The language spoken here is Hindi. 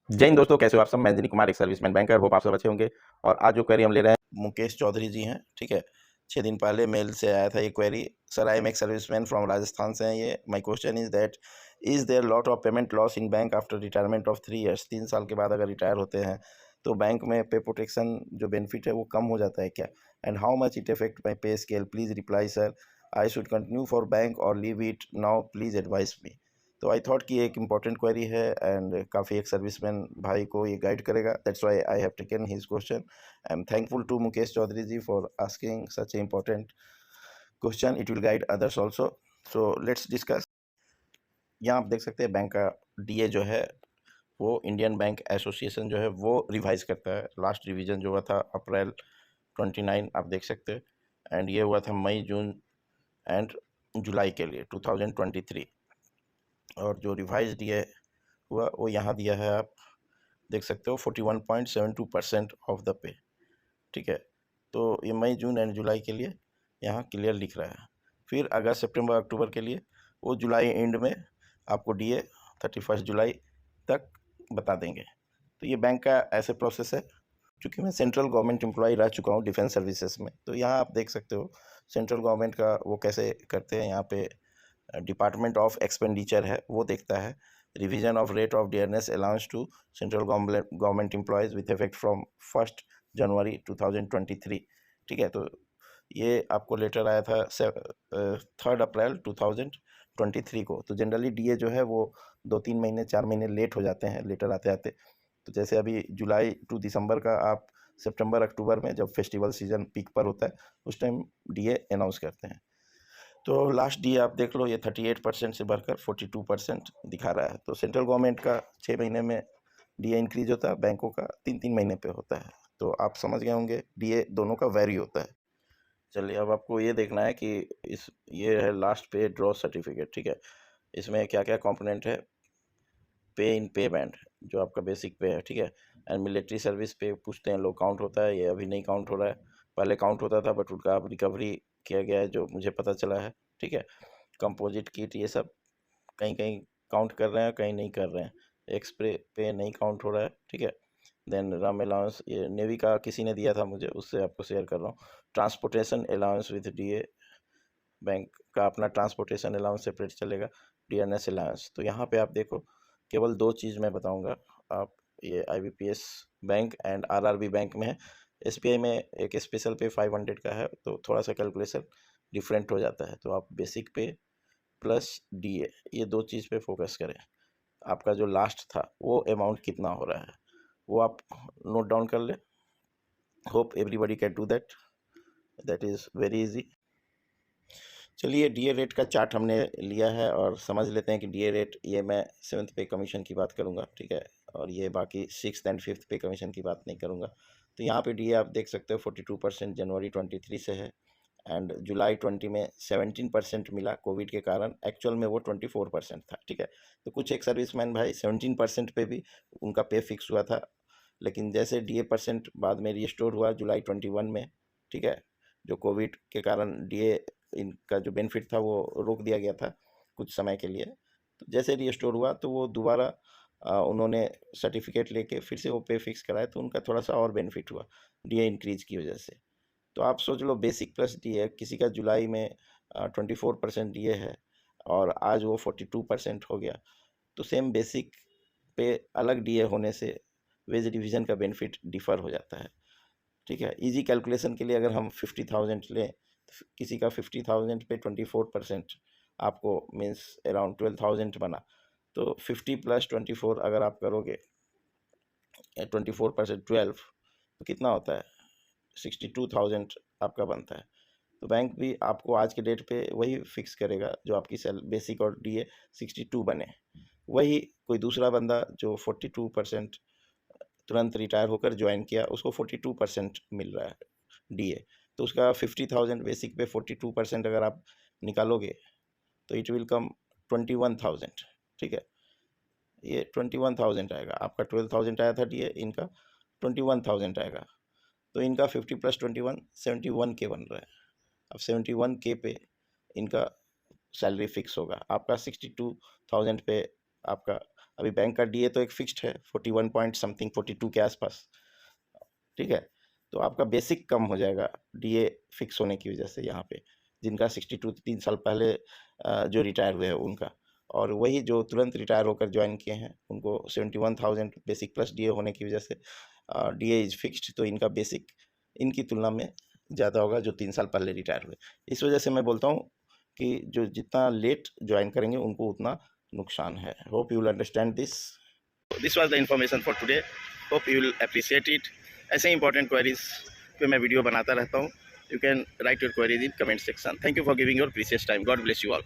जय हिंद दोस्तों, कैसे हो आप सब। मैं दिलीप कुमार, एक सर्विसमैन बैंकर। होप आप सब अच्छे होंगे। और आज जो क्वेरी हम ले रहे हैं, मुकेश चौधरी जी हैं, ठीक है। 6 दिन पहले मेल से आया था ये क्वेरी। सर, आई एम एक सर्विसमैन फ्रॉम राजस्थान से हैं ये। My question is that is there lot of payment loss in bank after retirement of 3 years। 3 साल के बाद अगर रिटायर होते हैं तो बैंक में पे प्रोटेक्शन जो बेनिफिट है वो कम हो जाता है क्या? And how much it affect my pay scale? Please reply sir. I should continue for bank or leave it now? Please advise me. तो आई थॉट कि एक इम्पॉर्टेंट क्वेरी है एंड काफ़ी एक सर्विसमैन भाई को ये गाइड करेगा। That's why I have taken his question. I am thankful to Mukesh Chaudhary ji for asking such a important question. It will guide others also. So let's discuss. यहाँ आप देख सकते हैं बैंक का डीए जो है वो इंडियन बैंक एसोसिएशन जो है वो रिवाइज करता है। लास्ट रिवीजन जो हुआ था अप्रैल 29, आप देख सकते हैं। एंड ये हुआ था मई, जून एंड जुलाई के लिए 2023। और जो रिवाइज डीए हुआ वो यहाँ दिया है, आप देख सकते हो 41.72% ऑफ द पे, ठीक है। तो ये मई, जून एंड जुलाई के लिए यहाँ क्लियर लिख रहा है। फिर अगस्त, सितंबर, अक्टूबर के लिए वो जुलाई एंड में आपको डीए 31 जुलाई तक बता देंगे। तो ये बैंक का ऐसे प्रोसेस है। क्योंकि मैं सेंट्रल गवर्नमेंट एम्प्लॉय रह चुका हूँ डिफेंस सर्विसेज में, तो यहाँ आप देख सकते हो सेंट्रल गवर्नमेंट का वो कैसे करते हैं। यहाँ पे डिपार्टमेंट ऑफ एक्सपेंडिचर है, वो देखता है revision of rate of dearness allowance to central government employees with effect from 1 January 2023, ठीक है। तो ये आपको लेटर आया था 3 अप्रैल 2023 को। तो जनरली डीए जो है वो 2-3 महीने 4 महीने लेट हो जाते हैं लेटर आते आते। तो जैसे अभी जुलाई टू दिसंबर का, आप सितंबर अक्टूबर में जब फेस्टिवल सीजन पीक पर होता है उस टाइम डीए अनाउंस करते हैं। तो लास्ट डीए आप देख लो, ये 38% से बढ़कर 42% दिखा रहा है। तो सेंट्रल गवर्नमेंट का 6 महीने में डीए इंक्रीज होता है, बैंकों का 3-3 महीने पे होता है। तो आप समझ गए होंगे डीए दोनों का वैरी होता है। चलिए, अब आपको ये देखना है कि ये है लास्ट पे ड्रॉ सर्टिफिकेट, ठीक है। इसमें क्या क्या कंपोनेंट है। पे इन पे बैंड जो आपका बेसिक पे है, ठीक है। एंड मिलिट्री सर्विस पे पूछते हैं लोग, काउंट होता है? ये अभी नहीं काउंट हो रहा है। पहले काउंट होता था बट उनका अब रिकवरी किया गया है जो मुझे पता चला है, ठीक है। कंपोजिट किट ये सब कहीं कहीं काउंट कर रहे हैं, कहीं नहीं कर रहे हैं। एक्सप्रे पे नहीं काउंट हो रहा है, ठीक है। देन रम अलाउंस, ये नेवी का किसी ने दिया था मुझे, उससे आपको शेयर कर रहा हूँ। Transportation allowance with DA, bank का अपना ट्रांसपोर्टेशन अलाउंस सेपरेट चलेगा। डीएनएस अलाउंस, तो यहाँ पे आप देखो केवल 2 चीज़ मैं बताऊँगा। आप ये IBPS bank and RRB bank में है। एसबीआई में एक स्पेशल पे 500 का है, तो थोड़ा सा कैलकुलेशन डिफरेंट हो जाता है। तो आप बेसिक पे प्लस डीए, ये 2 चीज़ पे फोकस करें। आपका जो लास्ट था वो अमाउंट कितना हो रहा है वो आप नोट डाउन कर ले। Hope everybody can do that. That is very easy. चलिए, डीए रेट का चार्ट हमने लिया है और समझ लेते हैं कि डीए रेट, ये मैं 7th पे कमीशन की बात करूंगा, ठीक है। और ये बाकी 6th एंड 5th पे कमीशन की बात नहीं करूंगा। तो यहाँ पे डीए आप देख सकते हो 42% जनवरी 23 से है। एंड जुलाई 20 में 17% मिला कोविड के कारण। एक्चुअल में वो 24% था, ठीक है। तो कुछ एक सर्विसमैन भाई 17% पे भी उनका पे फिक्स हुआ था, लेकिन जैसे डीए परसेंट बाद में रिस्टोर हुआ जुलाई 21 में, ठीक है। जो कोविड के कारण डीए इनका जो बेनिफिट था वो रोक दिया गया था कुछ समय के लिए। तो जैसे रिस्टोर हुआ तो वो दोबारा उन्होंने सर्टिफिकेट लेके फिर से वो पे फिक्स कराया, तो उनका थोड़ा सा और बेनिफिट हुआ डीए इंक्रीज की वजह से। तो आप सोच लो, बेसिक प्लस डीए, किसी का जुलाई में 24% डीए है और आज वो 42% हो गया। तो सेम बेसिक पे अलग डीए होने से वेज डिवीजन का बेनिफिट डिफर हो जाता है, ठीक है। इजी कैलकुलेशन के लिए अगर हम 50,000 लें, तो किसी का 50,000 पे 24% आपको मीन्स अराउंड 12,000 बना। तो 50 प्लस 24 अगर आप करोगे, 24% 12, तो कितना होता है? 62,000 आपका बनता है। तो बैंक भी आपको आज के डेट पे वही फिक्स करेगा जो आपकी सेल बेसिक और डीए 62 बने। वही कोई दूसरा बंदा जो 42% तुरंत रिटायर होकर ज्वाइन किया, उसको 42% मिल रहा है डीए। तो उसका 50,000 बेसिक पे 42% अगर आप निकालोगे तो इट विल कम 21,000, ठीक है। ये 21,000 आएगा। आपका 12,000 आया था डीए, इनका 21,000 आएगा। तो इनका 50 प्लस 21 71 के बन रहा है। अब 71 के पे इनका सैलरी फिक्स होगा। आपका 62,000 पे आपका अभी बैंक का डीए तो एक फिक्स्ड है 41 पॉइंट समथिंग 42 के आसपास, ठीक है। तो आपका बेसिक कम हो जाएगा डीए फिक्स होने की वजह से यहाँ पे, जिनका 62 3 साल पहले जो रिटायर हुए हैं उनका, और वही जो तुरंत रिटायर होकर ज्वाइन किए हैं उनको 71,000 बेसिक प्लस डीए होने की वजह से डीए इज फिक्स्ड, तो इनका बेसिक इनकी तुलना में ज़्यादा होगा जो 3 साल पहले रिटायर हुए। इस वजह से मैं बोलता हूँ कि जो जितना लेट ज्वाइन करेंगे उनको उतना नुकसान है। Hope you will understand this. This was the information for today, hope you will appreciate it. ऐसे ही इंपॉर्टेंट क्वेरीज पे मैं वीडियो बनाता रहता हूँ। You can write your queries in comment section. Thank you for giving your precious time. God bless you all.